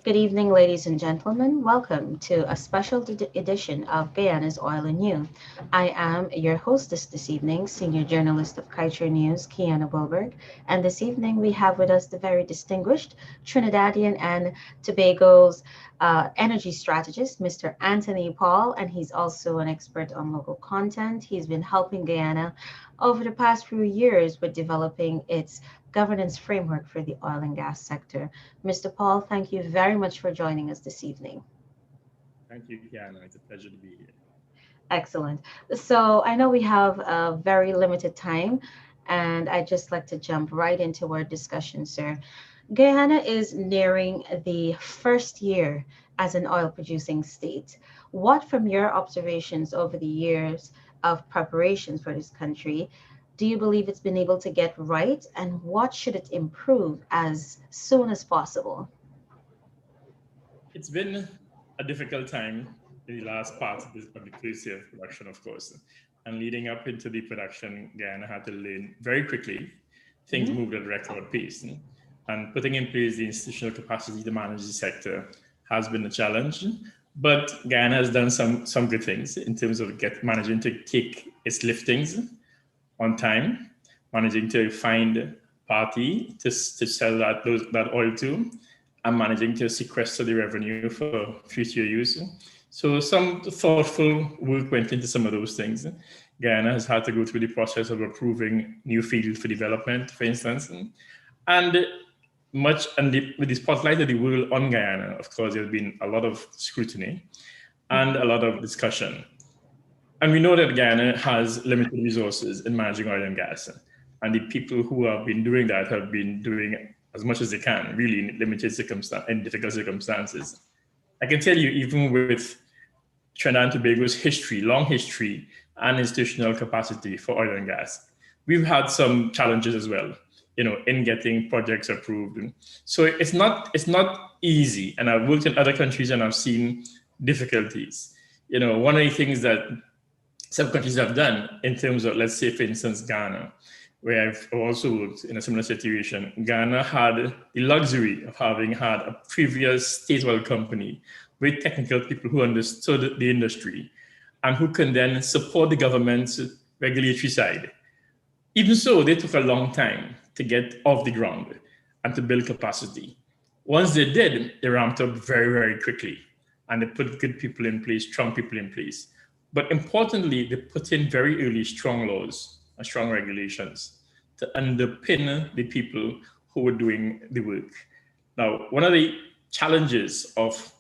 Good evening, ladies and gentlemen. Welcome to a special edition of Guyana's Oil and You. I am your hostess this evening, senior journalist of Kaieteur News, Kiana Wilburg. And this evening we have with us the very distinguished Trinidadian and Tobago's energy strategist, Mr. Anthony Paul, and he's also an expert on local content. He's been helping Guyana over the past few years with developing its governance framework for the oil and gas sector. Mr. Paul, thank you very much for joining us this evening. Thank you, Kiana. It's a pleasure to be here. Excellent. So I know we have a very limited time, and I'd just like to jump right into our discussion, sir. Guyana is nearing the first year as an oil producing state. What, from your observations over the years of preparations for this country, do you believe it's been able to get right, and what should it improve as soon as possible? It's been a difficult time in the last part of the first year of production, of course. And leading up into the production, Guyana had to learn very quickly. Things moved at a record pace. And putting in place the institutional capacity to manage the sector has been a challenge. But Guyana has done some good things in terms of managing to take its liftings on time, managing to find a party to sell that oil to, and managing to sequester the revenue for future use. So some thoughtful work went into some of those things. Guyana has had to go through the process of approving new fields for development, for instance, and with the spotlight of the world on Guyana, of course, there's been a lot of scrutiny and a lot of discussion. And we know that Guyana has limited resources in managing oil and gas. And the people who have been doing that have been doing as much as they can, really in limited circumstances, in difficult circumstances. I can tell you, even with Trinidad and Tobago's history, long history, and institutional capacity for oil and gas, we've had some challenges as well, in getting projects approved. So it's not easy. And I've worked in other countries and I've seen difficulties. One of the things that some countries have done in terms of, let's say, for instance, Ghana, where I've also worked in a similar situation. Ghana had the luxury of having had a previous state oil company with technical people who understood the industry and who can then support the government's regulatory side. Even so, they took a long time to get off the ground and to build capacity. Once they did, they ramped up very, very quickly, and they put good people in place, strong people in place. But importantly, they put in very early strong laws and strong regulations to underpin the people who were doing the work. Now, one of the challenges of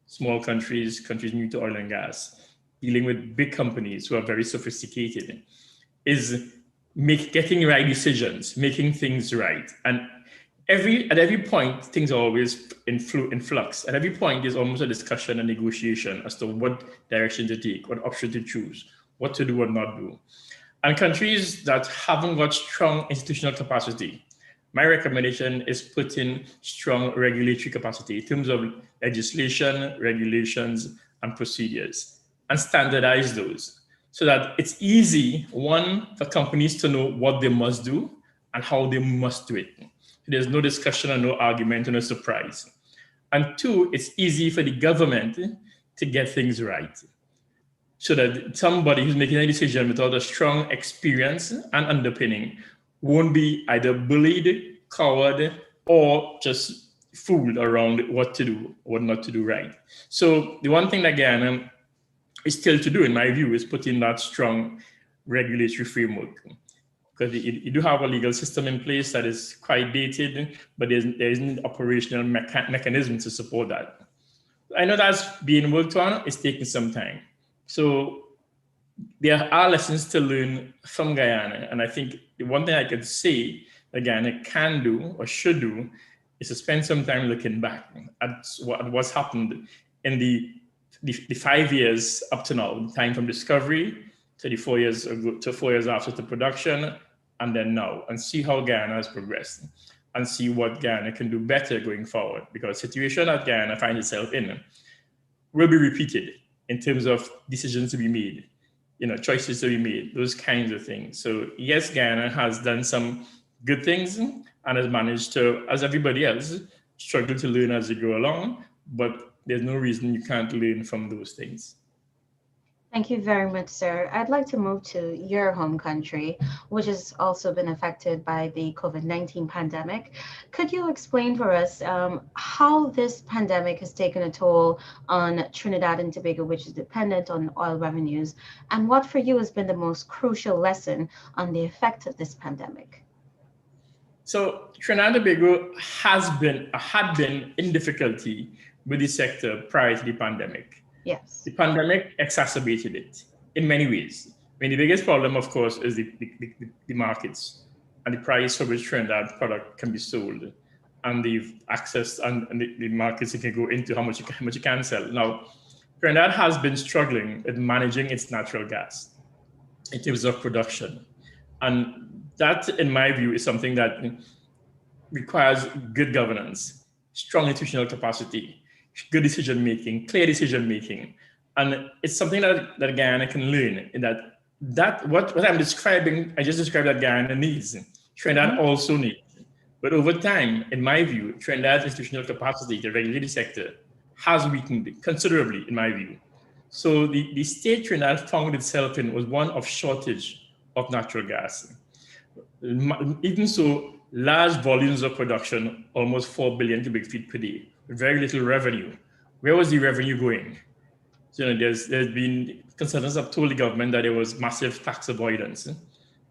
small countries new to oil and gas, dealing with big companies who are very sophisticated, is getting right decisions, making things right. And at every point, things are always in flux. At every point, there's almost a discussion and negotiation as to what direction to take, what option to choose, what to do or not do. And countries that haven't got strong institutional capacity, my recommendation is put in strong regulatory capacity in terms of legislation, regulations, and procedures, and standardize those so that it's easy, one, for companies to know what they must do and how they must do it. There's no discussion and no argument and no surprise. And two, it's easy for the government to get things right, so that somebody who's making a decision without a strong experience and underpinning won't be either bullied, cowed, or just fooled around what to do, what not to do right. So the one thing that Guyana is still to do, in my view, is put in that strong regulatory framework. Because you do have a legal system in place that is quite dated, but there isn't operational mechanism to support that. I know that's being worked on. It's taking some time. So there are lessons to learn from Guyana. And I think the one thing I could say that Guyana can do or should do is to spend some time looking back at what's happened in the 5 years up to now, the time from discovery to the 4 years ago, to 4 years after the production, and then now, and see how Guyana has progressed and see what Guyana can do better going forward. Because the situation that Guyana finds itself in will be repeated in terms of decisions to be made, choices to be made, those kinds of things. So yes, Guyana has done some good things and has managed to, as everybody else, struggle to learn as you go along, but there's no reason you can't learn from those things. Thank you very much, sir. I'd like to move to your home country, which has also been affected by the COVID-19 pandemic. Could you explain for us how this pandemic has taken a toll on Trinidad and Tobago, which is dependent on oil revenues, and what for you has been the most crucial lesson on the effect of this pandemic? So Trinidad and Tobago had been in difficulty with the sector prior to the pandemic. Yes. The pandemic exacerbated it in many ways. I mean, the biggest problem, of course, is the markets and the price for which Trinidad product can be sold, and the access and the markets it can go into, how much you can sell. Now, Trinidad has been struggling with managing its natural gas in terms of production. And that, in my view, is something that requires good governance, strong institutional capacity, good decision-making, clear decision-making. And it's something that Guyana can learn, in that what I'm describing, I just described that Guyana needs, Trinidad also needs. But over time, in my view, Trinidad's institutional capacity to regulate the sector has weakened considerably, in my view. So the state Trinidad found itself in was one of shortage of natural gas. Even so, large volumes of production, almost 4 billion cubic feet per day, with very little revenue. Where was the revenue going? So, there's been consultants have told the government that there was massive tax avoidance.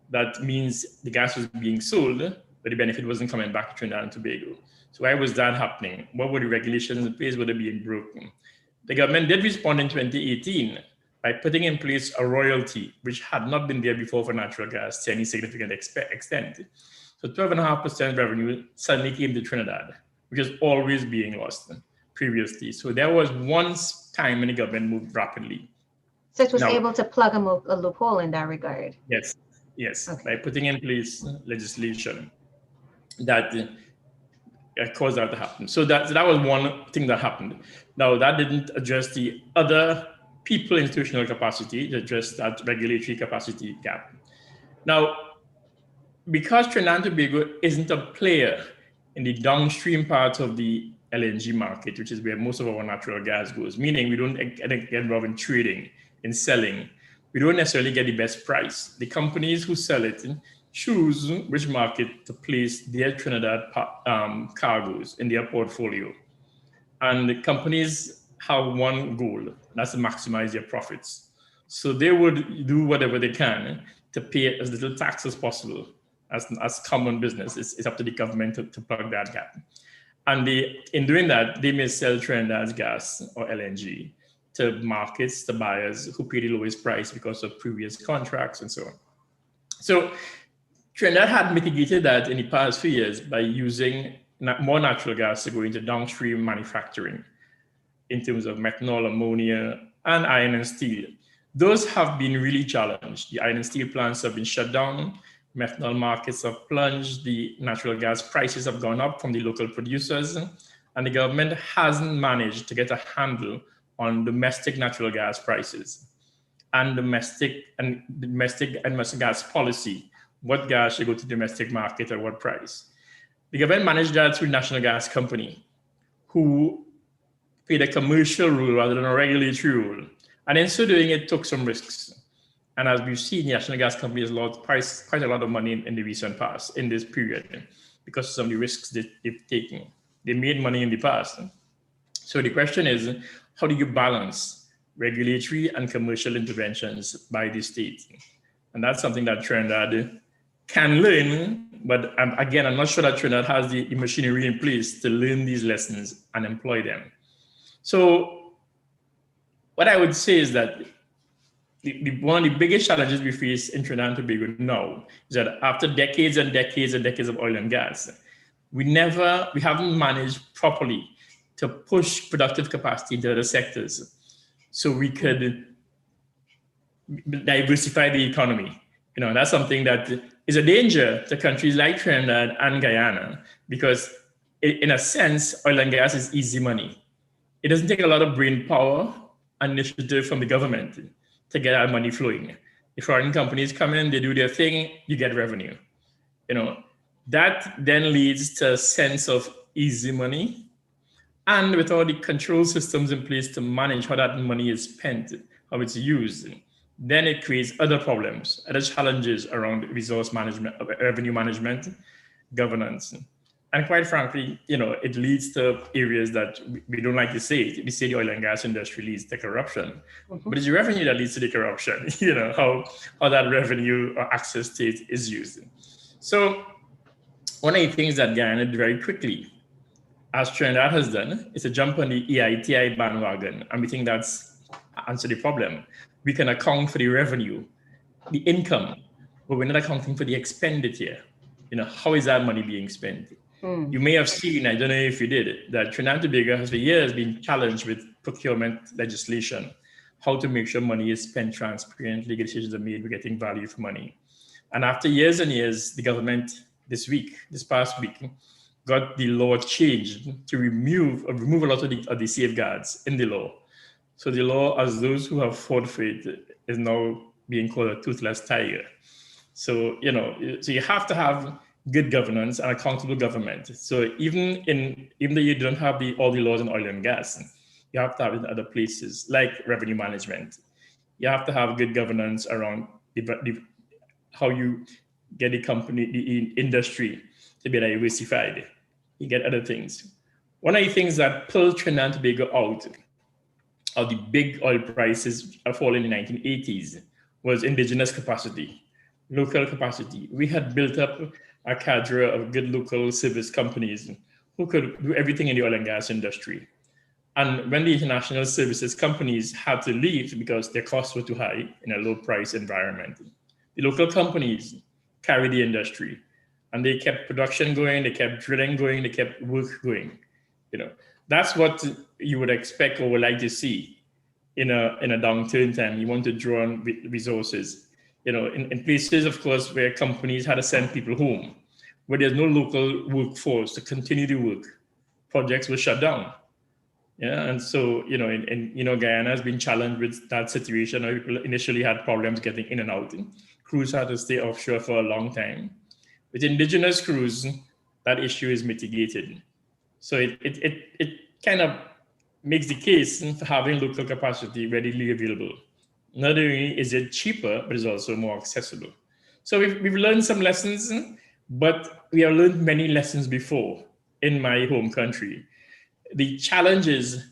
That means the gas was being sold, but the benefit wasn't coming back to Trinidad and Tobago. So why was that happening? What were the regulations in place? Were they being broken? The government did respond in 2018 by putting in place a royalty, which had not been there before for natural gas to any significant extent. So 12.5% revenue suddenly came to Trinidad, which is always being lost previously. So there was one time when the government moved rapidly. So it was able to plug a loophole in that regard. Yes, okay. By putting in place legislation that caused that to happen. So that was one thing that happened. Now, that didn't address the other people institutional capacity, it addressed that regulatory capacity gap. Now, because Trinidad and Tobago isn't a player in the downstream part of the LNG market, which is where most of our natural gas goes, meaning we don't get involved in trading, in selling, we don't necessarily get the best price. The companies who sell it choose which market to place their Trinidad cargoes in their portfolio. And the companies have one goal, and that's to maximize their profits. So they would do whatever they can to pay as little tax as possible. As common business, it's up to the government to plug that gap. And in doing that, they may sell Trinidad's gas or LNG to markets, to buyers who pay the lowest price because of previous contracts and so on. So Trinidad had mitigated that in the past few years by using more natural gas to go into downstream manufacturing in terms of methanol, ammonia, and iron and steel. Those have been really challenged. The iron and steel plants have been shut down. Methanol markets have plunged. The natural gas prices have gone up from the local producers. And the government hasn't managed to get a handle on domestic natural gas prices and domestic gas policy. What gas should go to domestic market at what price? The government managed that through National Gas Company, who played a commercial rule rather than a regulatory rule. And in so doing, it took some risks. And as we've seen, the National Gas Company has lost quite a lot of money in the recent past, in this period, because of some of the risks that they've taken. They made money in the past. So the question is, how do you balance regulatory and commercial interventions by the state? And that's something that Trinidad can learn, but again, I'm not sure that Trinidad has the machinery in place to learn these lessons and employ them. So what I would say is that one of the biggest challenges we face in Trinidad and Tobago now is that after decades and decades and decades of oil and gas, we haven't managed properly to push productive capacity into other sectors so we could diversify the economy. That's something that is a danger to countries like Trinidad and Guyana, because in a sense, oil and gas is easy money. It doesn't take a lot of brain power and initiative from the government to get our money flowing. The foreign companies come in, they do their thing, you get revenue. That then leads to a sense of easy money And with all the control systems in place to manage how that money is spent, how it's used, then it creates other problems, other challenges around resource management, revenue management, governance. And quite frankly, it leads to areas that we don't like to say. We say the oil and gas industry leads to corruption, but it's the revenue that leads to the corruption, how that revenue or access to it is used. So one of the things that Guyana did very quickly, as Trinidad has done, is to jump on the EITI bandwagon. And we think that's answer the problem. We can account for the revenue, the income, but we're not accounting for the expenditure. How is that money being spent? You may have seen, I don't know if you did, that Trinidad and Tobago has for years been challenged with procurement legislation, how to make sure money is spent transparently, decisions are made, we're getting value for money. And after years and years, the government this past week, got the law changed to remove a lot of the safeguards in the law. So the law, as those who have fought for it, is now being called a toothless tiger. So, so you have to have good governance and accountable government. So even though you don't have all the laws in oil and gas, you have to have it in other places like revenue management. You have to have good governance around how you get the industry to be diversified. You get other things. One of the things that pulled Trinidad and Tobago out of the big oil prices falling in the 1980s was indigenous capacity, local capacity. We had built up a cadre of good local service companies who could do everything in the oil and gas industry. And when the international services companies had to leave because their costs were too high in a low price environment, the local companies carried the industry. And they kept production going, they kept drilling going, they kept work going. That's what you would expect or would like to see in a downturn time. You want to draw on resources. In places, of course, where companies had to send people home, where there's no local workforce to continue to work, projects were shut down. Yeah, and so Guyana has been challenged with that situation. People initially had problems getting in and out. Crews had to stay offshore for a long time. With indigenous crews, that issue is mitigated. So it kind of makes the case for having local capacity readily available. Not only is it cheaper, but it's also more accessible. So we've learned some lessons, but we have learned many lessons before in my home country. The challenge is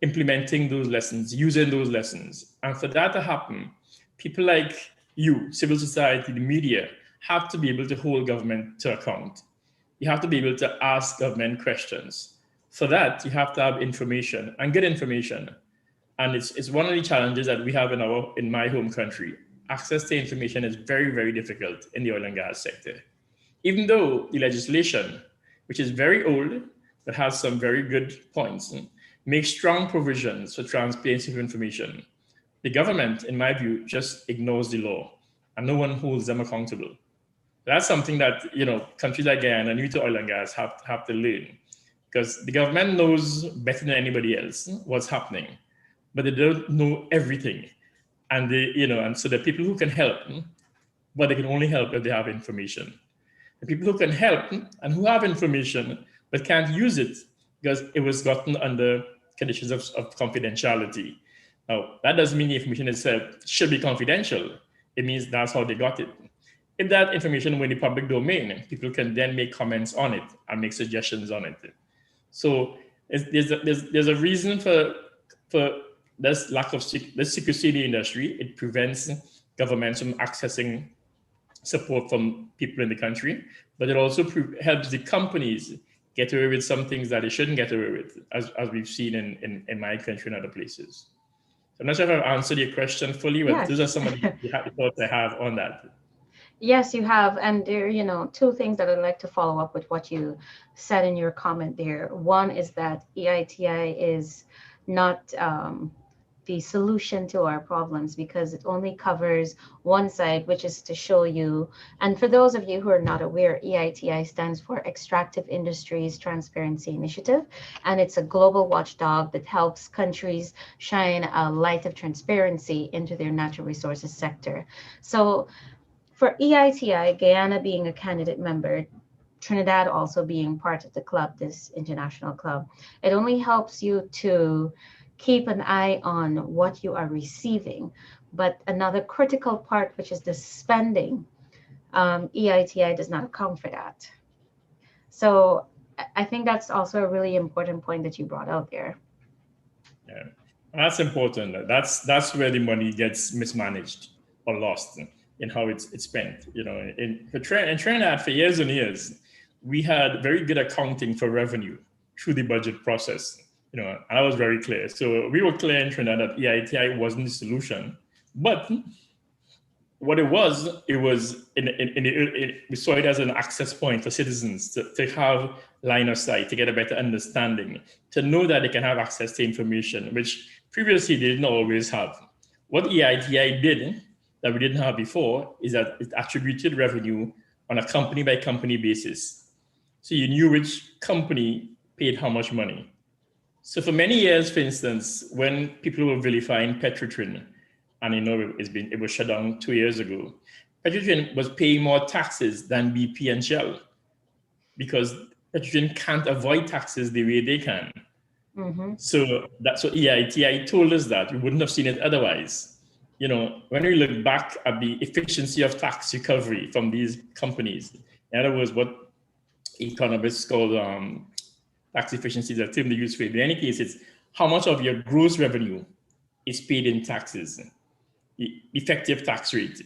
implementing those lessons, using those lessons. And for that to happen, people like you, civil society, the media, have to be able to hold government to account. You have to be able to ask government questions. For that, you have to have information and good information. And it's one of the challenges that we have in my home country. Access to information is very, very difficult in the oil and gas sector. Even though the legislation, which is very old, but has some very good points, makes strong provisions for transparency of information, the government, in my view, just ignores the law and no one holds them accountable. That's something that countries like Guyana, new to oil and gas, have to learn, because the government knows better than anybody else what's happening, but they don't know everything, and and so the people who can help, but they can only help if they have information. The people who can help and who have information but can't use it because it was gotten under conditions of confidentiality. Now, that doesn't mean the information itself should be confidential. It means that's how they got it. If that information were in the public domain, people can then make comments on it and make suggestions on it. So there's a reason for this lack of this secrecy in the industry. It prevents governments from accessing support from people in the country, but it also helps the companies get away with some things that they shouldn't get away with, as we've seen in my country and other places. So I'm not sure if I've answered your question fully, but Yes. those are some of the thoughts I have on that. Yes, you have. And there, two things that I'd like to follow up with what you said in your comment there. One is that EITI is not the solution to our problems, because it only covers one side, which is to show you. And for those of you who are not aware, EITI stands for Extractive Industries Transparency Initiative, and it's a global watchdog that helps countries shine a light of transparency into their natural resources sector. So for EITI, Guyana being a candidate member, Trinidad also being part of the club, this international club, it only helps you to keep an eye on what you are receiving. But another critical part, which is the spending, EITI does not account for that. So I think that's also a really important point that you brought out there. Yeah, that's important. That's where the money gets mismanaged or lost in how it's spent. In Trinidad for years and years, we had very good accounting for revenue through the budget process. And I was very clear. So we were clear in Trinidad that EITI wasn't the solution, but what it was we saw it as an access point for citizens to have line of sight, to get a better understanding, to know that they can have access to information, which previously they didn't always have. What EITI did that we didn't have before is that it attributed revenue on a company by company basis. So you knew which company paid how much money. So for many years, for instance, when people were vilifying Petrotrin, and it was shut down 2 years ago, Petrotrin was paying more taxes than BP and Shell because Petrotrin can't avoid taxes the way they can. Mm-hmm. So EITI told us that we wouldn't have seen it otherwise. When we look back at the efficiency of tax recovery from these companies, in other words, what economists call tax efficiency is a term they use for it. In any case, it's how much of your gross revenue is paid in taxes, effective tax rate.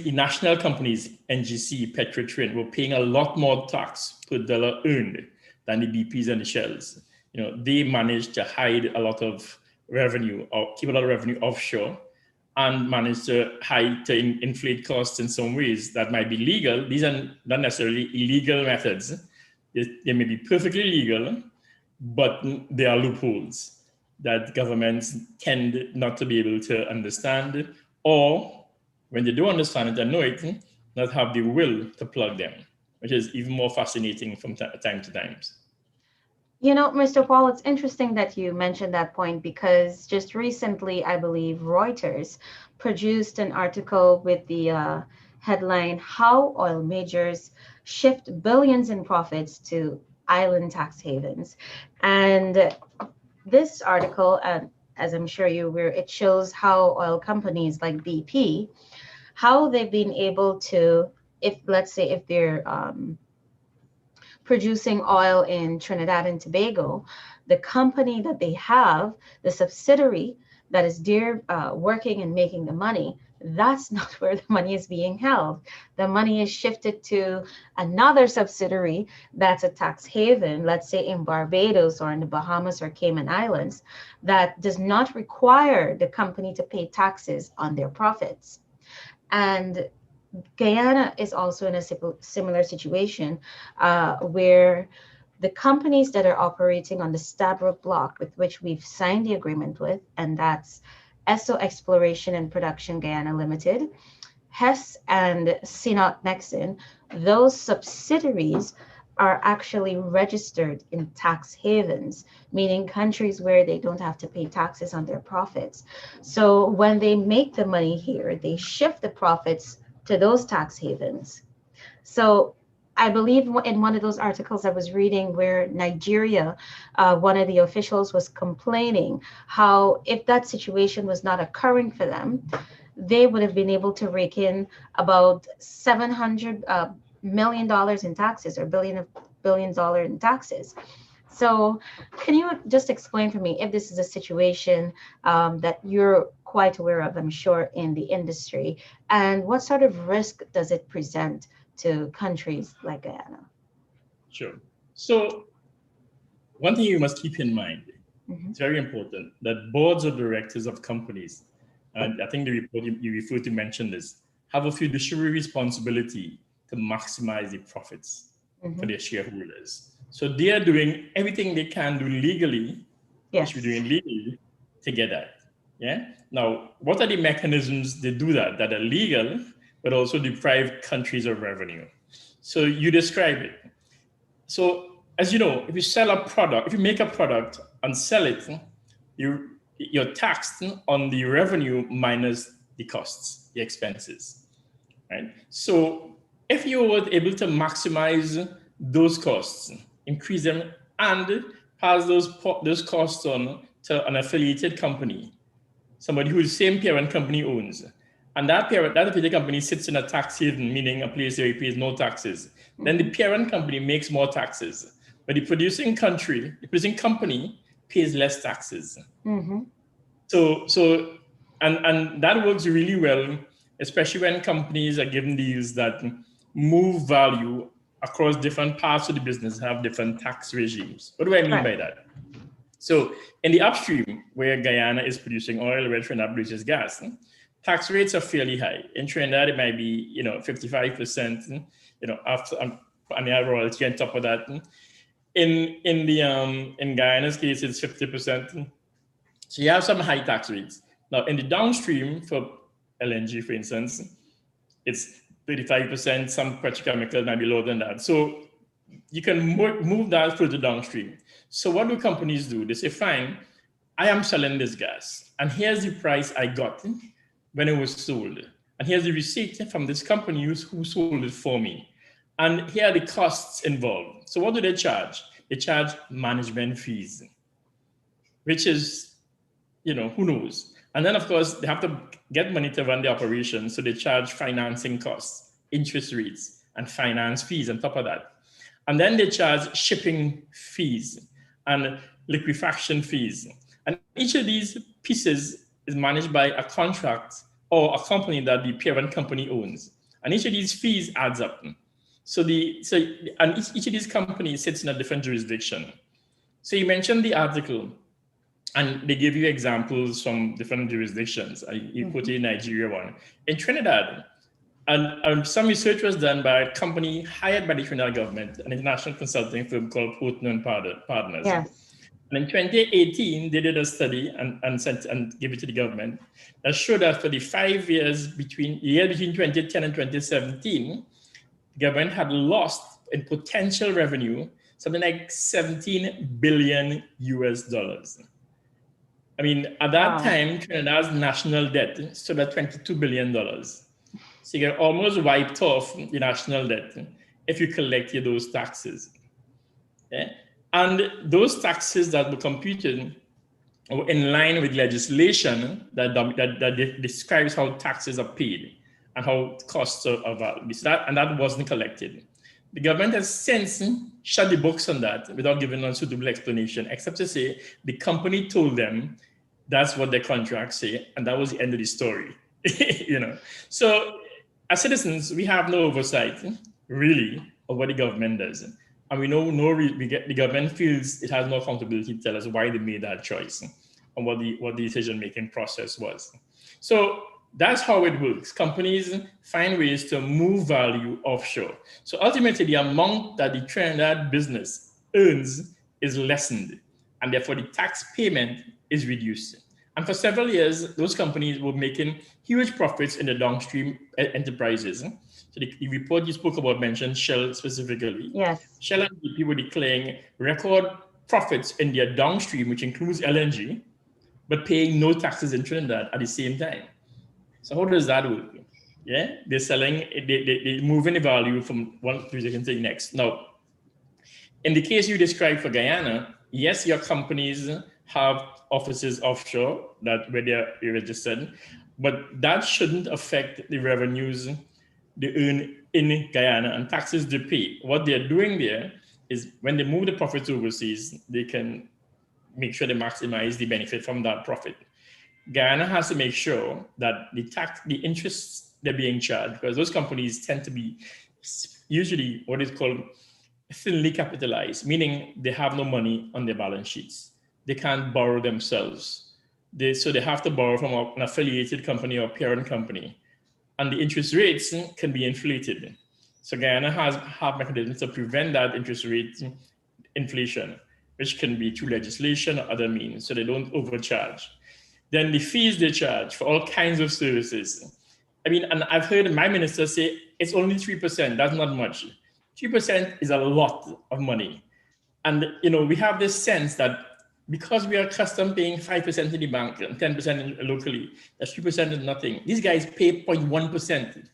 National companies, NGC, Petrotrin, were paying a lot more tax per dollar earned than the BPs and the Shells. They managed to hide a lot of revenue or keep a lot of revenue offshore and managed to inflate costs in some ways that might be legal. These are not necessarily illegal methods. They may be perfectly legal, but there are loopholes that governments tend not to be able to understand, or when they do understand it and know it, not have the will to plug them, which is even more fascinating from time to time. Mr. Paul, it's interesting that you mentioned that point because just recently, I believe Reuters produced an article with the headline, How Oil Majors Shift Billions in Profits to Island Tax Havens. And this article, as I'm sure you're aware, it shows how oil companies like BP, how they've been able to, if they're producing oil in Trinidad and Tobago, the company that they have, the subsidiary that is there working and making the money, that's not where the money is being held. The money is shifted to another subsidiary that's a tax haven, let's say in Barbados or in the Bahamas or Cayman Islands, that does not require the company to pay taxes on their profits. And Guyana is also in a similar situation where the companies that are operating on the Stabroek block with which we've signed the agreement with, and that's Esso Exploration and Production Guyana Limited, Hess and Sinot Nexen, those subsidiaries are actually registered in tax havens, meaning countries where they don't have to pay taxes on their profits. So when they make the money here, they shift the profits to those tax havens. So I believe in one of those articles I was reading where Nigeria, one of the officials was complaining how if that situation was not occurring for them, they would have been able to rake in about $700 million in taxes or billions dollars in taxes. So can you just explain for me if this is a situation that you're quite aware of, I'm sure, in the industry, and what sort of risk does it present to countries like Guyana? Sure. So one thing you must keep in mind, it's very important, that boards of directors of companies, and I think the report you referred to mentioned this, have a fiduciary responsibility to maximize the profits for their shareholders. So they are doing everything they can do legally, which we're doing legally, to get that. Yeah. Now, what are the mechanisms they do that are legal, but also deprive countries of revenue? So you describe it. So as you know, if you sell a product, if you make a product and sell it, you're taxed on the revenue minus the costs, the expenses, right? So if you were able to maximize those costs, increase them, and pass those costs on to an affiliated company, somebody who the same parent company owns, and that affiliated company sits in a tax haven, meaning a place where it pays no taxes, then the parent company makes more taxes, but the producing company pays less taxes. So and that works really well, especially when companies are given deals that move value across different parts of the business, have different tax regimes. What do I mean by that? So in the upstream, where Guyana is producing oil, where Trinidad produces gas, tax rates are fairly high. In Trinidad, it might be 55%, after and the royalty on top of that. In Guyana's case, it's 50%. So you have some high tax rates. Now in the downstream for LNG, for instance, it's 35%. Some petrochemical might be lower than that. So you can move that further downstream. So what do companies do? They say, fine, I am selling this gas, and here's the price I got when it was sold. And here's the receipt from this company who sold it for me. And here are the costs involved. So what do they charge? They charge management fees, which is, who knows? And then, of course, they have to get money to run the operation. So they charge financing costs, interest rates, and finance fees on top of that. And then they charge shipping fees and liquefaction fees. And each of these pieces is managed by a contract or a company that the parent company owns. And each of these fees adds up. So each of these companies sits in a different jurisdiction. So you mentioned the article, and they give you examples from different jurisdictions. You put in Nigeria one. In Trinidad, and some research was done by a company hired by the Trinidad government, an international consulting firm called Portner and Partners. Yes. And in 2018, they did a study and gave it to the government that showed that for the 5 years between 2010 and 2017, the government had lost in potential revenue something like $17 billion US. I mean, at that time, Trinidad's national debt stood at $22 billion. So you get almost wiped off the national debt if you collect those taxes. Okay? And those taxes that were computed were in line with legislation that describes how taxes are paid and how costs are valued. And that wasn't collected. The government has since shut the books on that without giving a suitable explanation, except to say the company told them that's what their contracts say, and that was the end of the story. So as citizens, we have no oversight, really, of what the government does. And we know the government feels it has no accountability to tell us why they made that choice and what the decision-making process was. So that's how it works. Companies find ways to move value offshore. So ultimately, the amount that the Trinidad business earns is lessened, and therefore the tax payment is reduced. And for several years, those companies were making huge profits in the downstream enterprises. So the report you spoke about mentioned Shell specifically. Yes. Shell and BP were declaring record profits in their downstream, which includes LNG, but paying no taxes in Trinidad at the same time. So how does that work? Yeah, they're selling, they're moving the value from one jurisdiction to the next. Now, in the case you described for Guyana, yes, your companies have offices offshore where they're registered, but that shouldn't affect the revenues they earn in Guyana and taxes they pay. What they're doing there is when they move the profits overseas, they can make sure they maximize the benefit from that profit. Guyana has to make sure that the interests they're being charged, because those companies tend to be usually what is called thinly capitalized, meaning they have no money on their balance sheets. They can't borrow themselves. So they have to borrow from an affiliated company or parent company. And the interest rates can be inflated. So Guyana have mechanisms to prevent that interest rate inflation, which can be through legislation or other means, so they don't overcharge. Then the fees they charge for all kinds of services. I mean, and I've heard my minister say it's only 3%, that's not much. 3% is a lot of money. And we have this sense that because we are accustomed paying 5% in the bank and 10% locally, that 3% is nothing. These guys pay 0.1%.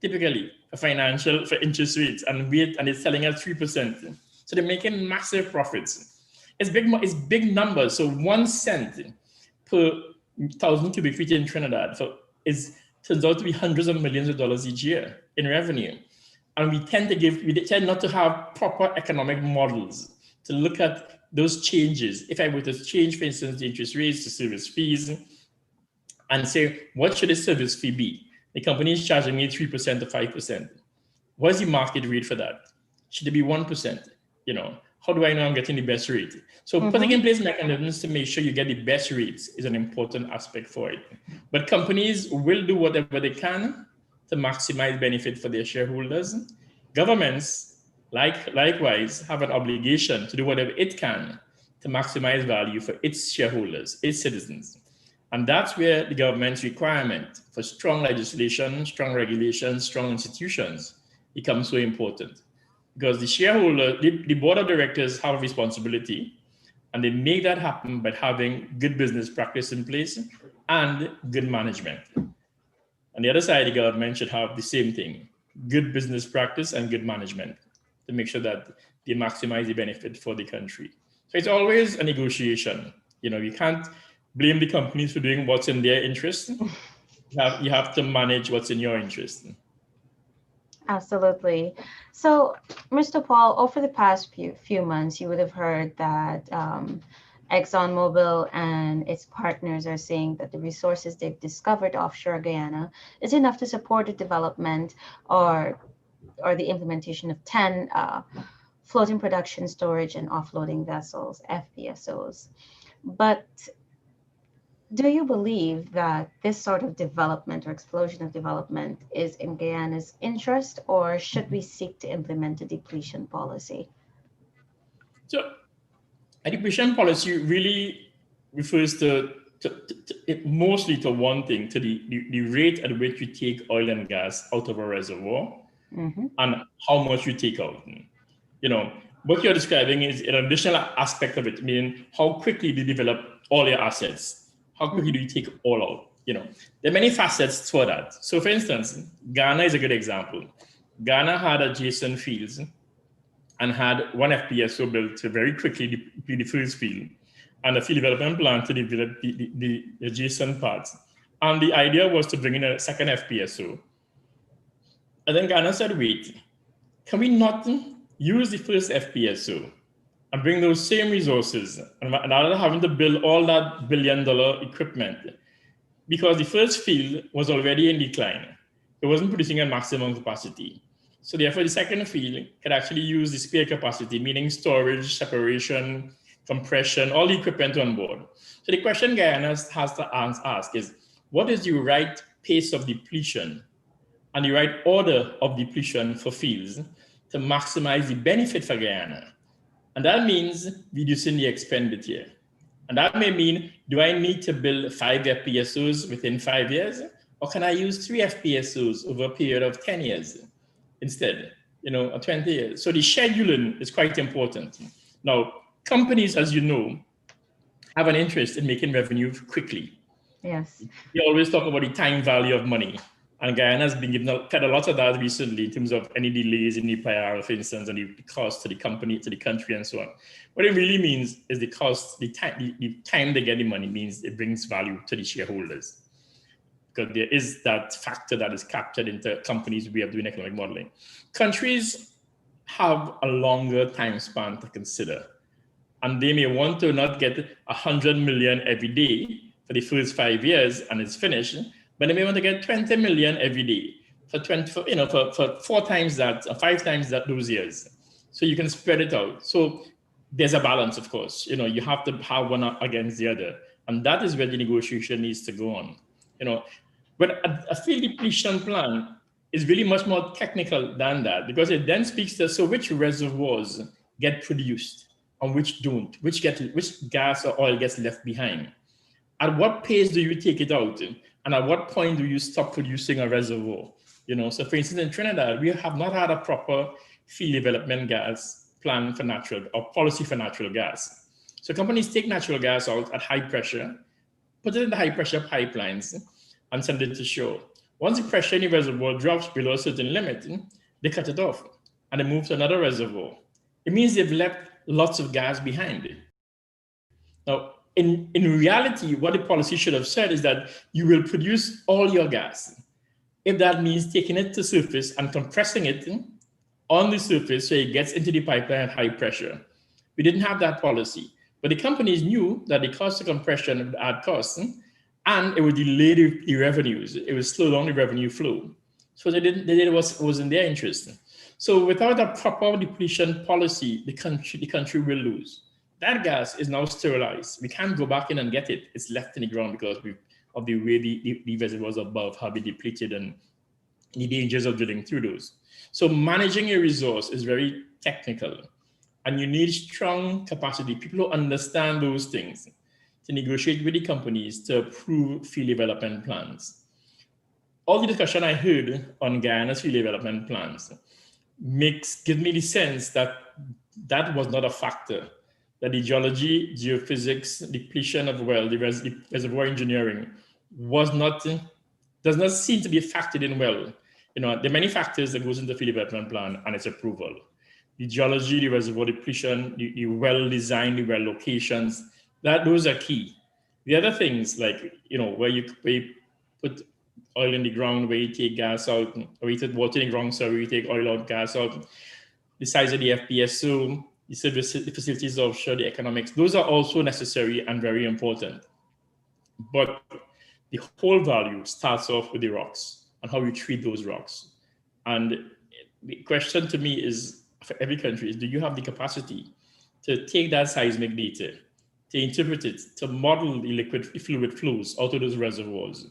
typically for interest rates, and it's selling at 3%. So they're making massive profits. It's big numbers. So 1 cent per 1,000 cubic feet in Trinidad turns out to be hundreds of millions of dollars each year in revenue. And we tend not to have proper economic models to look at those changes. If I were to change, for instance, the interest rates to service fees and say, what should a service fee be? The company is charging me 3% to 5%. What is the market rate for that? Should it be 1%? How do I know I'm getting the best rate? So putting in place mechanisms to make sure you get the best rates is an important aspect for it. But companies will do whatever they can to maximize benefit for their shareholders. Governments, likewise, have an obligation to do whatever it can to maximize value for its shareholders, its citizens. And that's where the government's requirement for strong legislation, strong regulations, strong institutions becomes so important. Because the board of directors have a responsibility, and they make that happen by having good business practice in place and good management. On the other side, the government should have the same thing, good business practice and good management to make sure that they maximize the benefit for the country. So it's always a negotiation. You can't blame the companies for doing what's in their interest. You have to manage what's in your interest. Absolutely. So, Mr. Paul, over the past few months, you would have heard that ExxonMobil and its partners are saying that the resources they've discovered offshore Guyana is enough to support the development or the implementation of 10 floating production, storage, and offloading vessels, FPSOs. But do you believe that this sort of development or explosion of development is in Guyana's interest, or should we seek to implement a depletion policy? So, a depletion policy really refers to mostly to one thing, to the rate at which you take oil and gas out of a reservoir and how much you take out. What you're describing is an additional aspect of it, meaning how quickly do you develop all your assets? How quickly do you take all out? There are many facets for that. So for instance, Ghana is a good example. Ghana had adjacent fields and had one FPSO built to very quickly deplete the first field and a field development plan to develop the adjacent parts. And the idea was to bring in a second FPSO. And then Ghana said, wait, can we not use the first FPSO and bring those same resources, and rather than having to build all that billion-dollar equipment, because the first field was already in decline. It wasn't producing at maximum capacity. So therefore, the second field could actually use the spare capacity, meaning storage, separation, compression, all the equipment on board. So the question Guyana has to ask is, what is the right pace of depletion and the right order of depletion for fields to maximize the benefit for Guyana? And that means reducing the expenditure. And that may mean, do I need to build 5 FPSOs within 5 years? Or can I use 3 FPSOs over a period of 10 years instead, or 20 years? So the scheduling is quite important. Now, companies, as you know, have an interest in making revenue quickly. Yes. We always talk about the time value of money. And Guyana has been fed a lot of that recently in terms of any delays in the PIR, for instance, and the cost to the company, to the country, and so on. What it really means is the cost, the time they get the money means it brings value to the shareholders. Because there is that factor that is captured into companies' way of doing economic modeling. Countries have a longer time span to consider. And they may want to not get 100 million every day for the first 5 years and it's finished, but they may want to get 20 million every day for 4 times that, or 5 times that those years. So you can spread it out. So there's a balance, of course. You have to have one against the other. And that is where the negotiation needs to go on. But a field depletion plan is really much more technical than that, because it then speaks to, so which reservoirs get produced and which don't, which gas or oil gets left behind. At what pace do you take it out? And at what point do you stop producing a reservoir? So for instance, in Trinidad, we have not had a proper field development gas plan for natural, or policy for natural gas. So companies take natural gas out at high pressure, put it in the high pressure pipelines, and send it to shore. Once the pressure in the reservoir drops below a certain limit, they cut it off and they move to another reservoir. It means they've left lots of gas behind. Now, in reality, what the policy should have said is that you will produce all your gas. If that means taking it to surface and compressing it on the surface so it gets into the pipeline at high pressure. We didn't have that policy, but the companies knew that the cost of compression would add costs and it would delay the revenues. It would slow down the revenue flow. So they did what was in their interest. So without a proper depletion policy, the country will lose. That gas is now sterilized. We can't go back in and get it. It's left in the ground because of the way the reservoirs above have been depleted and the dangers of drilling through those. So managing a resource is very technical, and you need strong capacity, people who understand those things, to negotiate with the companies to approve field development plans. All the discussion I heard on Guyana's field development plans gives me the sense that that was not a factor, that the geology, geophysics, depletion of well, the reservoir engineering does not seem to be factored in well. There are many factors that goes into the field development plan and its approval. The geology, the reservoir depletion, the well design, the well locations, those are key. The other things like, where you put oil in the ground, where you take gas out, or you put water in the ground, so where you take oil out, gas out, the size of the FPSO, the facilities offshore, the economics, those are also necessary and very important. But the whole value starts off with the rocks and how you treat those rocks. And the question to me is, for every country, is do you have the capacity to take that seismic data, to interpret it, to model the fluid flows out of those reservoirs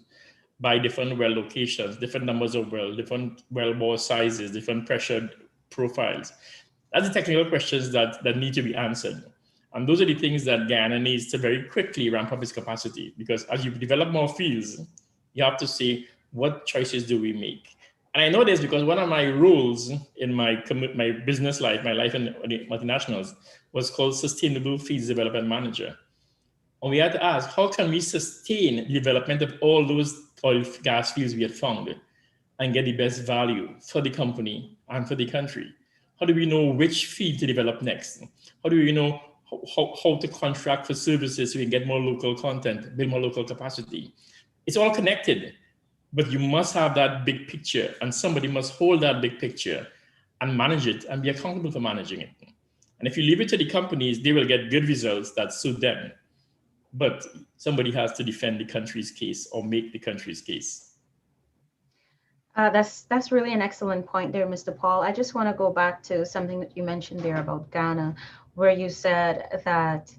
by different well locations, different numbers of wells, different well bore sizes, different pressure profiles? That's the technical questions that need to be answered. And those are the things that Guyana needs to very quickly ramp up its capacity, because as you develop more fields, you have to say, what choices do we make? And I know this because one of my roles in my business life, my life in the multinationals, was called Sustainable Fields Development Manager. And we had to ask, how can we sustain the development of all those oil gas fields we had found and get the best value for the company and for the country? How do we know which field to develop next? How do we know how to contract for services so we can get more local content, build more local capacity? It's all connected, but you must have that big picture, and somebody must hold that big picture and manage it and be accountable for managing it. And if you leave it to the companies, they will get good results that suit them. But somebody has to defend the country's case or make the country's case. That's really an excellent point there, Mr. Paul. I just want to go back to something that you mentioned there about Ghana, where you said that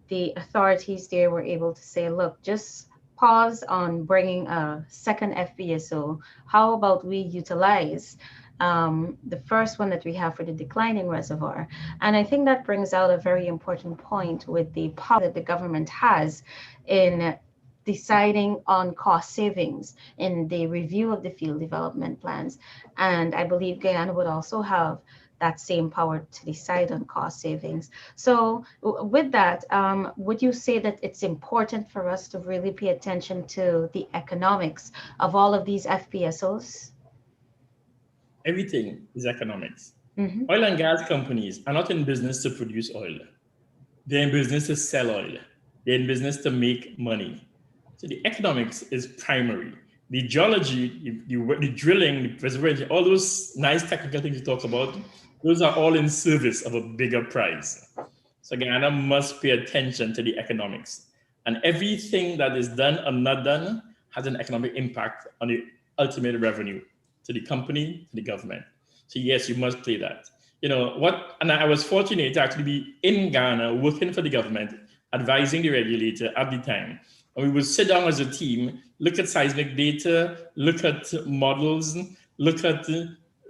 the authorities there were able to say, look, just pause on bringing a second FPSO. How about we utilize the first one that we have for the declining reservoir? And I think that brings out a very important point with the policy that the government has in deciding on cost savings in the review of the field development plans. And I believe Guyana would also have that same power to decide on cost savings. So with that, would you say that it's important for us to really pay attention to the economics of all of these FPSOs? Everything is economics. Mm-hmm. Oil and gas companies are not in business to produce oil. They're in business to sell oil. They're in business to make money. So the economics is primary. The geology, the drilling, the reservoir, all those nice technical things you talk about, those are all in service of a bigger prize. So Guyana must pay attention to the economics. And everything that is done or not done has an economic impact on the ultimate revenue to the company, to the government. So yes, you must play that. And I was fortunate to actually be in Ghana working for the government, advising the regulator at the time. And we would sit down as a team, look at seismic data, look at models, look at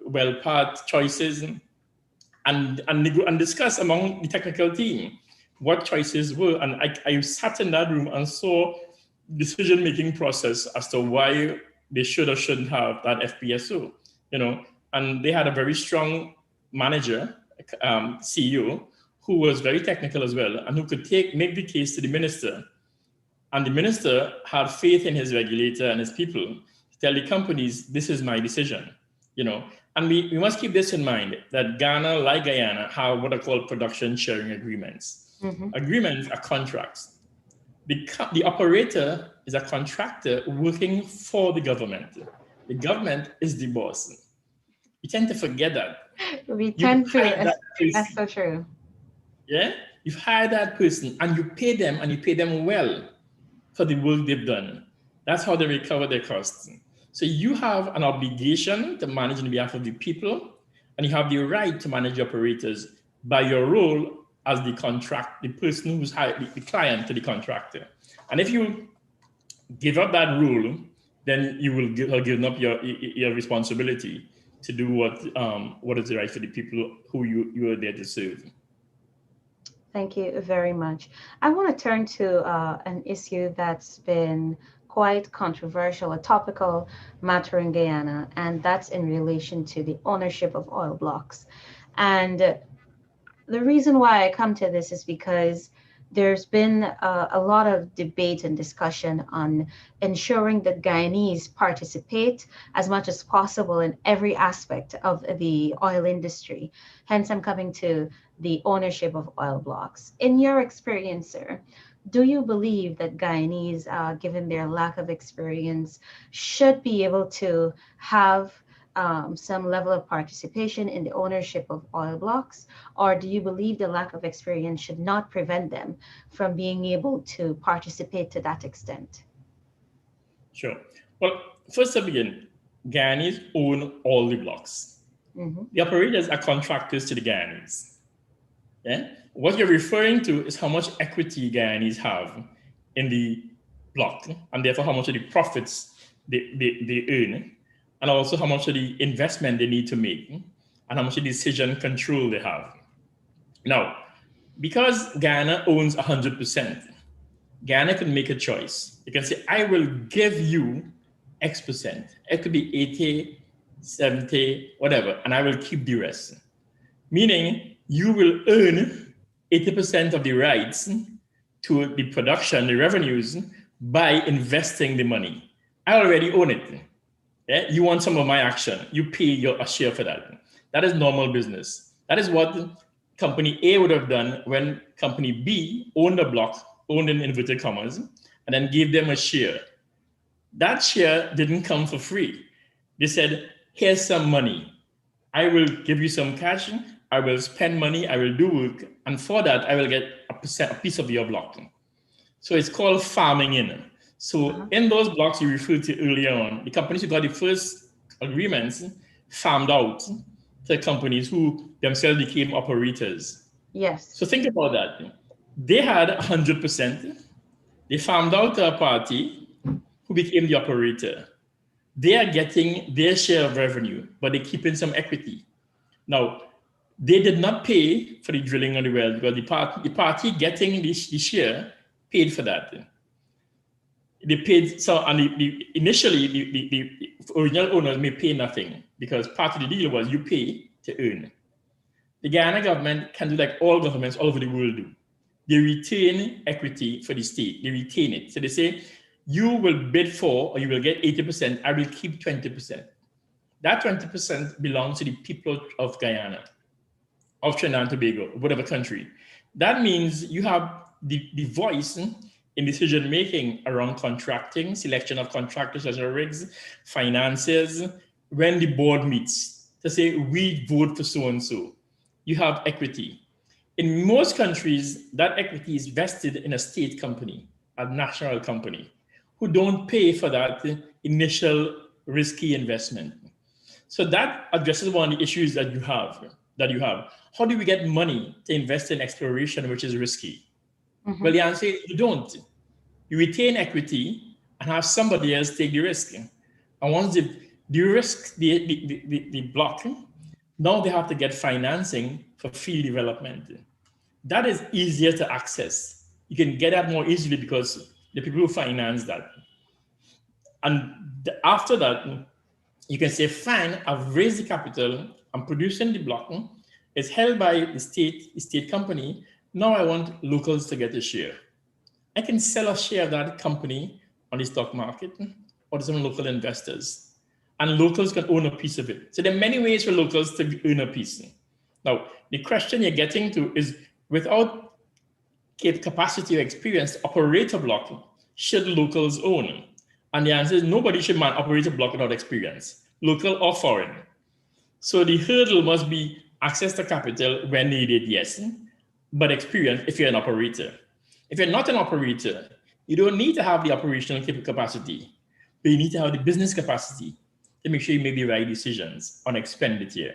well path choices, and discuss among the technical team what choices were. And I sat in that room and saw decision-making process as to why they should or shouldn't have that FPSO, and they had a very strong manager, CEO, who was very technical as well, and who could make the case to the minister. And the minister had faith in his regulator and his people tell the companies, this is my decision, And we must keep this in mind, that Ghana, like Guyana, have what are called production sharing agreements. Agreements are contracts. The operator is a contractor working for the government. The government is the boss. You tend to forget that. We tend to, That that's so person, true. yeah? You've hired that person and you pay them well for the work they've done. That's how they recover their costs. So you have an obligation to manage on behalf of the people, and you have the right to manage operators by your role as the person who's hired, the client to the contractor. And if you give up that rule, then you will give up your responsibility to do what is right for the people who you are there to serve. Thank you very much. I want to turn to an issue that's been quite controversial, a topical matter in Guyana, and that's in relation to the ownership of oil blocks. And the reason why I come to this is because there's been a lot of debate and discussion on ensuring that Guyanese participate as much as possible in every aspect of the oil industry. Hence, I'm coming to the ownership of oil blocks. In your experience, sir, do you believe that Guyanese, given their lack of experience, should be able to have some level of participation in the ownership of oil blocks? Or do you believe the lack of experience should not prevent them from being able to participate to that extent? Sure. Well, first to begin, Guyanese own all the blocks. The operators are contractors to the Guyanese. Yeah? What you're referring to is how much equity Guyanese have in the block, and therefore how much of the profits they earn, and also how much of the investment they need to make, and how much of decision control they have. Now, because Guyana owns 100%, Guyana can make a choice. You can say, I will give you X percent. It could be 80, 70, whatever, and I will keep the rest. Meaning, you will earn 80% of the rights to the production, the revenues, by investing the money. I already own it. Yeah? You want some of my action, you pay a share for that. That is normal business. That is what company A would have done when company B owned a block, owned in inverted commas, and then gave them a share. That share didn't come for free. They said, here's some money. I will give you some cash, I will spend money, I will do work, and for that, I will get a piece of your block. So it's called farming in. So in those blocks you referred to earlier on, the companies who got the first agreements farmed out to companies who themselves became operators. Yes. So think about that. They had 100%. They farmed out to a party who became the operator. They are getting their share of revenue, but they're keeping some equity. Now, they did not pay for the drilling of the well because the party getting the share paid for that. They paid, so and initially the original owners may pay nothing because part of the deal was you pay to earn. The Guyana government can do like all governments all over the world do. They retain equity for the state. They retain it. So they say, you will bid for or you will get 80%, I will keep 20%. That 20% belongs to the people of Guyana, of Trinidad and Tobago, whatever country. That means you have the voice in decision-making around contracting, selection of contractors as a rigs, finances, when the board meets to say, we vote for so-and-so. You have equity. In most countries, that equity is vested in a state company, a national company, who don't pay for that initial risky investment. So that addresses one of the issues that you have. How do we get money to invest in exploration, which is risky? Well, the answer is you don't. You retain equity and have somebody else take the risk. And once the risk, the block, now they have to get financing for field development. That is easier to access. You can get that more easily because the people who finance that. And after that, you can say, fine, I've raised the capital, I'm producing the block, it's held by the state company. Now I want locals to get a share. I can sell a share of that company on the stock market, or to some local investors. And locals can own a piece of it. So there are many ways for locals to earn a piece. Now, the question you're getting to is, without capacity or experience to operate a block, should locals own? And the answer is nobody should operate a block without experience, local or foreign. So the hurdle must be access to capital when needed, yes, but experience if you're an operator. If you're not an operator, you don't need to have the operational capacity, but you need to have the business capacity to make sure you make the right decisions on expenditure,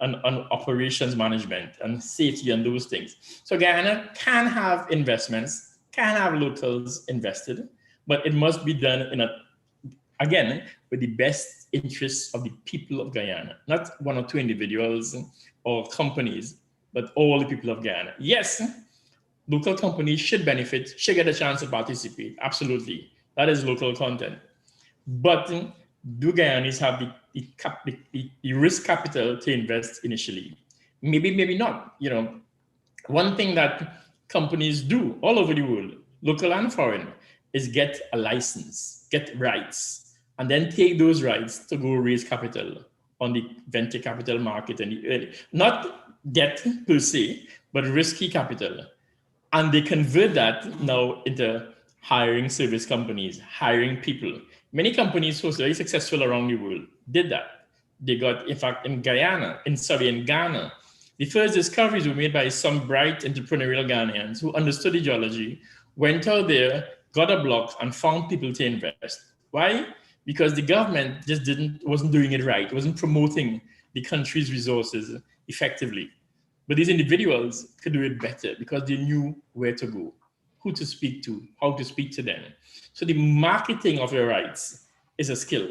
on operations management, and safety and those things. So Guyana can have investments, can have locals invested, but it must be done again, with the best interests of the people of Guyana, not one or two individuals or companies, but all the people of Guyana. Yes, local companies should benefit, should get a chance to participate. Absolutely. That is local content. But do Guyanese have the risk capital to invest initially? Maybe not. One thing that companies do all over the world, local and foreign, is get a license, get rights, and then take those rights to go raise capital on the venture capital market, and not debt per se, but risky capital. And they convert that now into hiring service companies, hiring people. Many companies who are very successful around the world did that. They got, in fact, in Ghana, the first discoveries were made by some bright entrepreneurial Ghanaians who understood the geology, went out there, got a block, and found people to invest. Why? Because the government just wasn't doing it right. It wasn't promoting the country's resources effectively. But these individuals could do it better because they knew where to go, who to speak to, how to speak to them. So the marketing of your rights is a skill.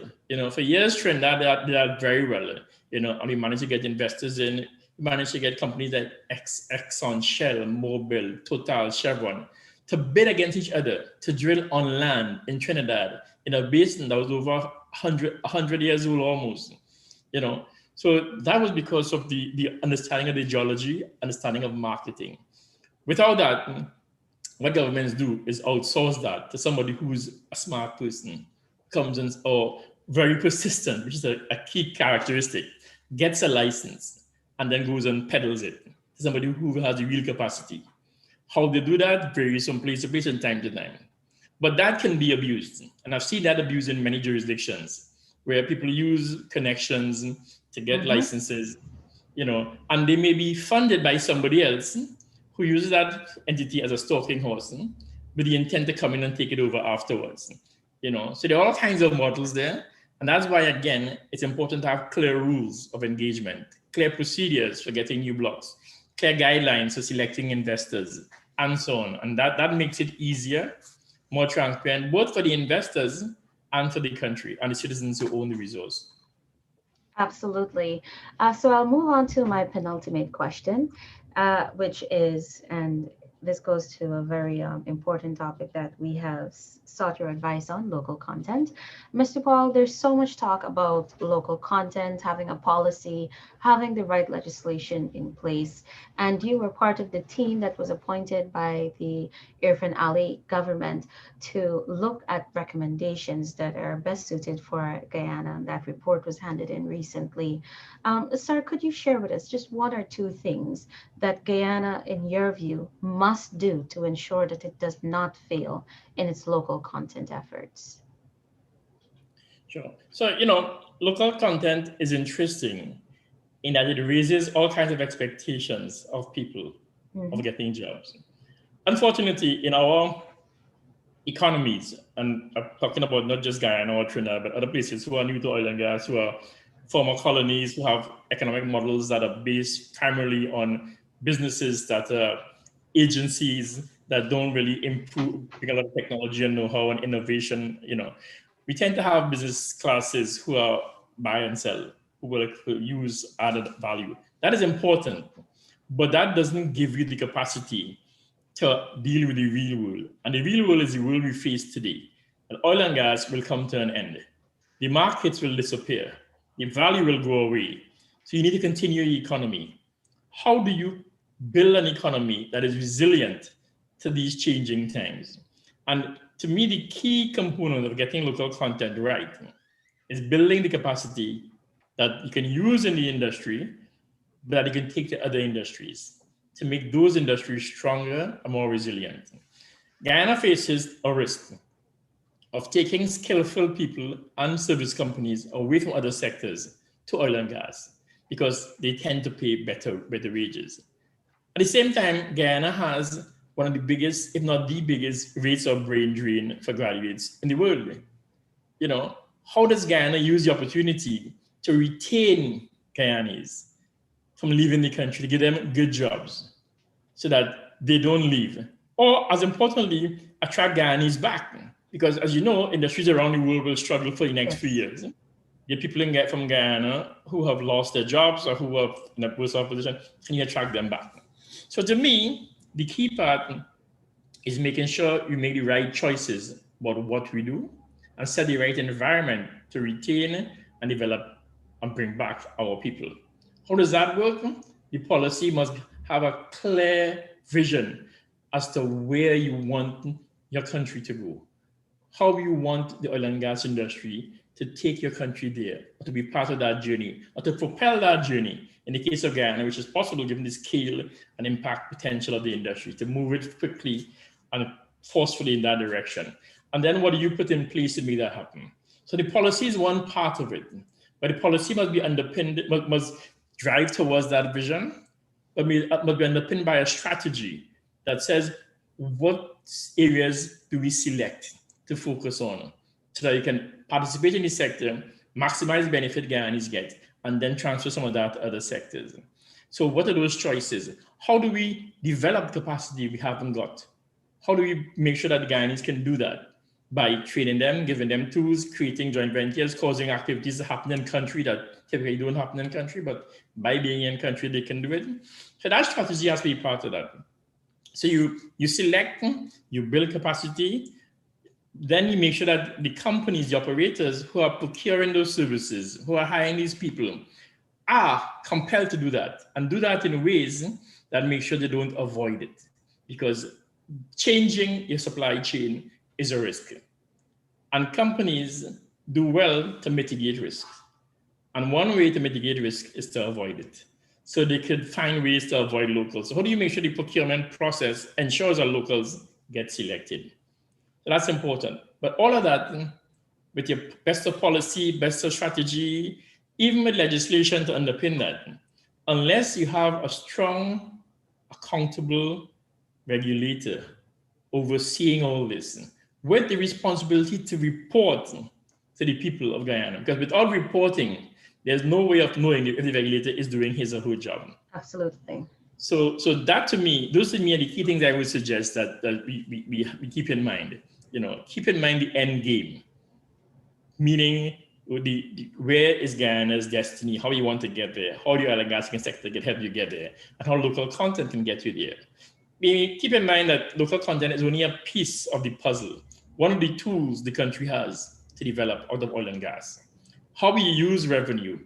For years, Trinidad did that very well. And we managed to get investors in. We managed to get companies like Exxon, Shell, Mobil, Total, Chevron to bid against each other to drill on land in Trinidad in a basin that was over 100 years old almost. So that was because of the understanding of the geology, understanding of marketing. Without that, what governments do is outsource that to somebody who's a smart person, comes in, or very persistent, which is a key characteristic, gets a license, and then goes and peddles it to somebody who has the real capacity. How they do that varies from place to place and time to time. But that can be abused. And I've seen that abused in many jurisdictions where people use connections to get licenses, and they may be funded by somebody else who uses that entity as a stalking horse, with the intent to come in and take it over afterwards. So there are all kinds of models there. And that's why, again, it's important to have clear rules of engagement, clear procedures for getting new blocks, clear guidelines for selecting investors, and so on. And that makes it easier, more transparent, both for the investors and for the country and the citizens who own the resource. Absolutely. So I'll move on to my penultimate question, which is, and this goes to a very important topic that we have sought your advice on, local content. Mr. Paul, there's so much talk about local content, having a policy, having the right legislation in place. And you were part of the team that was appointed by the Irfan Ali government to look at recommendations that are best suited for Guyana. And that report was handed in recently. Sir, could you share with us just one or two things that Guyana, in your view, must do to ensure that it does not fail in its local content efforts? Sure. So, local content is interesting in that it raises all kinds of expectations of people of getting jobs. Unfortunately, in our economies, and I'm talking about not just Guyana or Trinidad, but other places who are new to oil and gas, who are former colonies, who have economic models that are based primarily on businesses that are agencies that don't really bring a lot of technology and know-how and innovation. We tend to have business classes who are buy and sell, who will use added value. That is important, but that doesn't give you the capacity to deal with the real world. And the real world is the world we face today. And oil and gas will come to an end. The markets will disappear. The value will go away. So you need to continue your economy. How do you build an economy that is resilient to these changing times? And to me, the key component of getting local content right is building the capacity that you can use in the industry, but that you can take to other industries to make those industries stronger and more resilient. Guyana faces a risk of taking skillful people and service companies away from other sectors to oil and gas because they tend to pay better wages. At the same time, Guyana has one of the biggest, if not the biggest, rates of brain drain for graduates in the world. How does Guyana use the opportunity to retain Guyanese from leaving the country, to give them good jobs so that they don't leave? Or, as importantly, attract Guyanese back. Because, as you know, industries around the world will struggle for the next few years. The people you get from Guyana who have lost their jobs or who are in a worse off position, can you attract them back? So to me, the key part is making sure you make the right choices about what we do and set the right environment to retain and develop and bring back our people. How does that work? The policy must have a clear vision as to where you want your country to go, how you want the oil and gas industry to take your country there, or to be part of that journey, or to propel that journey. In the case of Guyana, which is possible given the scale and impact potential of the industry, to move it quickly and forcefully in that direction. And then what do you put in place to make that happen? So the policy is one part of it, but the policy must be underpinned, must drive towards that vision, but must be underpinned by a strategy that says, what areas do we select to focus on so that you can participate in the sector, maximize the benefit Guyanese get, and then transfer some of that to other sectors. So what are those choices? How do we develop capacity we haven't got? How do we make sure that the Guyanese can do that? By training them, giving them tools, creating joint ventures, causing activities to happen in country that typically don't happen in country, but by being in country, they can do it. So that strategy has to be part of that. So you select, you build capacity, then you make sure that the companies, the operators who are procuring those services, who are hiring these people, are compelled to do that, and do that in ways that make sure they don't avoid it. Because changing your supply chain is a risk. And companies do well to mitigate risk. And one way to mitigate risk is to avoid it. So they could find ways to avoid locals. So how do you make sure the procurement process ensures that locals get selected? So that's important. But all of that, with your best of policy, best of strategy, even with legislation to underpin that, unless you have a strong, accountable regulator overseeing all this, with the responsibility to report to the people of Guyana, because without reporting, there's no way of knowing if the regulator is doing his or her job. Absolutely. So that to me, those to me are the key things I would suggest that we keep in mind. Keep in mind the end game, meaning where is Guyana's destiny, how you want to get there, how the oil and gas sector can help you get there, and how local content can get you there. Keep in mind that local content is only a piece of the puzzle, one of the tools the country has to develop out of oil and gas. How we use revenue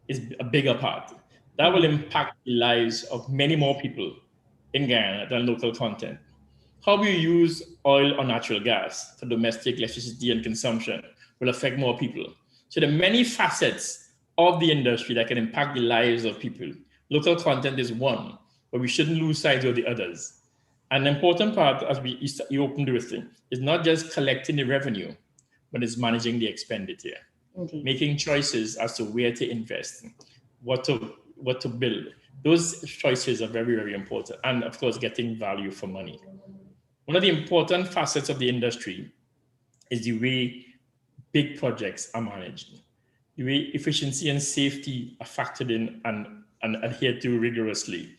is a bigger part. That will impact the lives of many more people in Guyana than local content. How we use oil or natural gas for domestic electricity and consumption will affect more people. So there are many facets of the industry that can impact the lives of people. Local content is one, but we shouldn't lose sight of the others. An important part, as you opened with, is not just collecting the revenue, but it's managing the expenditure. Indeed. Making choices as to where to invest, what to build. Those choices are very, very important. And of course, getting value for money. One of the important facets of the industry is the way big projects are managed, the way efficiency and safety are factored in and adhered to rigorously.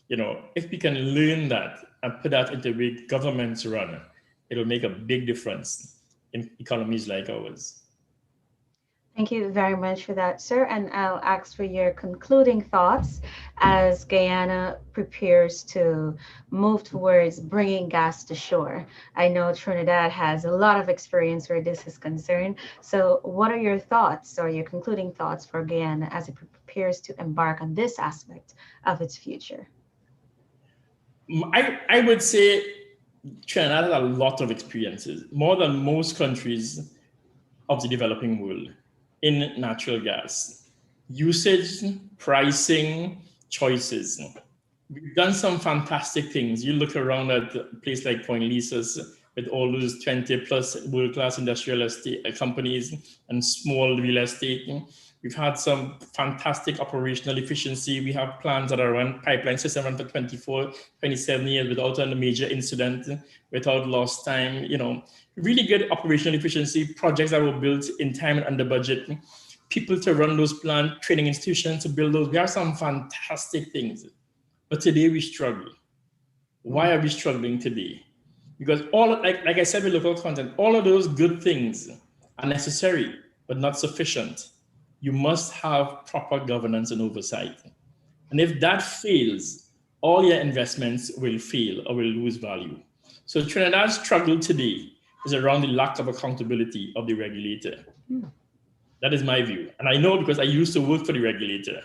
If we can learn that and put that into the way governments run, it'll make a big difference in economies like ours. Thank you very much for that, sir. And I'll ask for your concluding thoughts as Guyana prepares to move towards bringing gas to shore. I know Trinidad has a lot of experience where this is concerned. So what are your thoughts or your concluding thoughts for Guyana as it prepares to embark on this aspect of its future? I would say Trinidad has a lot of experiences, more than most countries of the developing world, in natural gas. Usage, pricing, choices. We've done some fantastic things. You look around at a place like Point Lisas with all those 20 plus world-class industrial estate companies and small real estate. We've had some fantastic operational efficiency. We have plans that are run, pipeline system run for 24, 27 years without a major incident, without lost time, really good operational efficiency, projects that were built in time and under budget, people to run those plants, training institutions to build those. We have some fantastic things. But today we struggle. Why are we struggling today? Because like I said with local content, all of those good things are necessary, but not sufficient. You must have proper governance and oversight. And if that fails, all your investments will fail or will lose value. So Trinidad's struggle today is around the lack of accountability of the regulator. That is my view. And I know because I used to work for the regulator,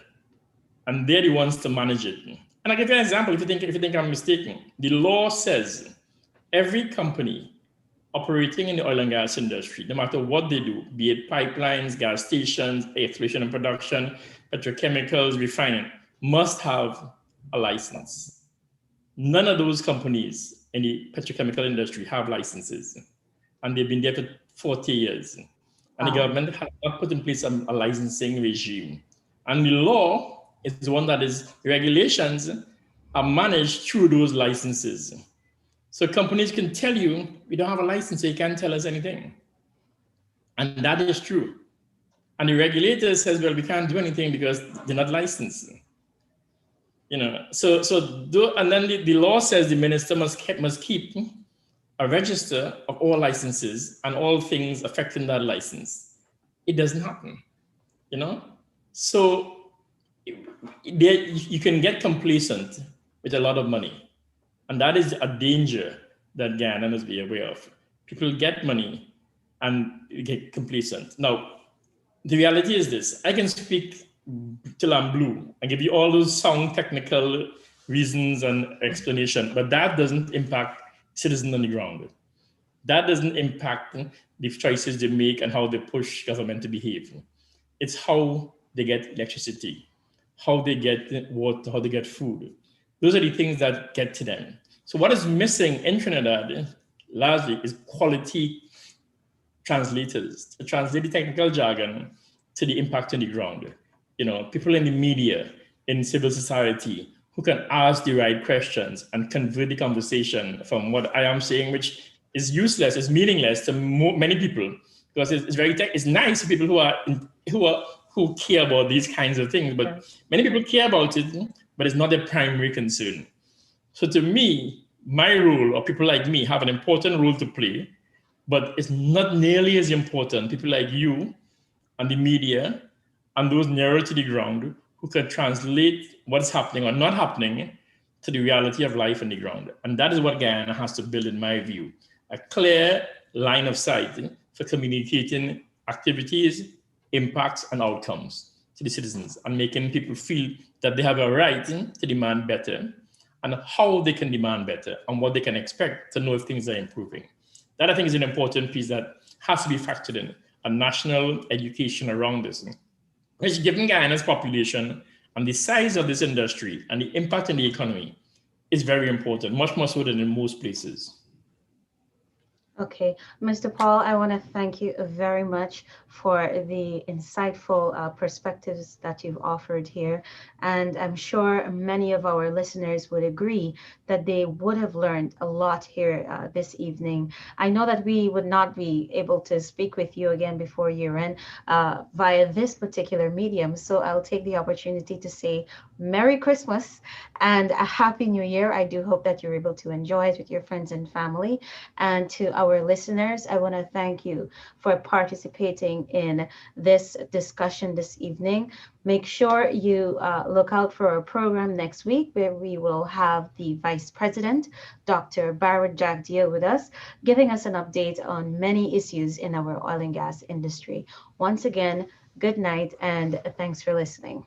and they're the ones to manage it. And I'll give you an example if you think I'm mistaken. The law says every company operating in the oil and gas industry, no matter what they do, be it pipelines, gas stations, exploration and production, petrochemicals, refining, must have a license. None of those companies in the petrochemical industry have licenses, and they've been there for 40 years. And the government has not put in place a licensing regime. And the law is the one that is, regulations are managed through those licenses. So companies can tell you, we don't have a license, so you can't tell us anything. And that is true. And the regulator says, well, we can't do anything because they're not licensed. And then the law says the minister must keep a register of all licenses and all things affecting that license. It doesn't happen, So you can get complacent with a lot of money. And that is a danger that Guyana must be aware of. People get money and get complacent. Now, the reality is this. I can speak till I'm blue and give you all those sound technical reasons and explanation, but that doesn't impact citizens on the ground. That doesn't impact the choices they make and how they push government to behave. It's how they get electricity, how they get water, how they get food. Those are the things that get to them. So what is missing in Trinidad largely is quality translators to translate the technical jargon to the impact on the ground. People in the media, in civil society, who can ask the right questions and convert the conversation from what I am saying, which is useless, is meaningless to many people, because it's nice for people who care about these kinds of things, but many people care about it, but it's not their primary concern. So to me, my role, or people like me, have an important role to play, but it's not nearly as important. People like you and the media and those nearer to the ground who can translate what's happening or not happening to the reality of life on the ground. And that is what Guyana has to build, in my view, a clear line of sight for communicating activities, impacts, and outcomes to the citizens, and making people feel that they have a right to demand better, and how they can demand better, and what they can expect to know if things are improving. That, I think, is an important piece that has to be factored in, a national education around this, which, given Guyana's population and the size of this industry and the impact on the economy, is very important, much more so than in most places. Okay, Mr. Paul, I want to thank you very much for the insightful perspectives that you've offered here. And I'm sure many of our listeners would agree that they would have learned a lot here this evening. I know that we would not be able to speak with you again before year-end via this particular medium. So I'll take the opportunity to say Merry Christmas and a Happy New Year. I do hope that you're able to enjoy it with your friends and family. And to our listeners, I want to thank you for participating in this discussion this evening. Make sure you look out for our program next week, where we will have the Vice President, Dr. Barrett Jagdeo, with us, giving us an update on many issues in our oil and gas industry. Once again, good night and thanks for listening.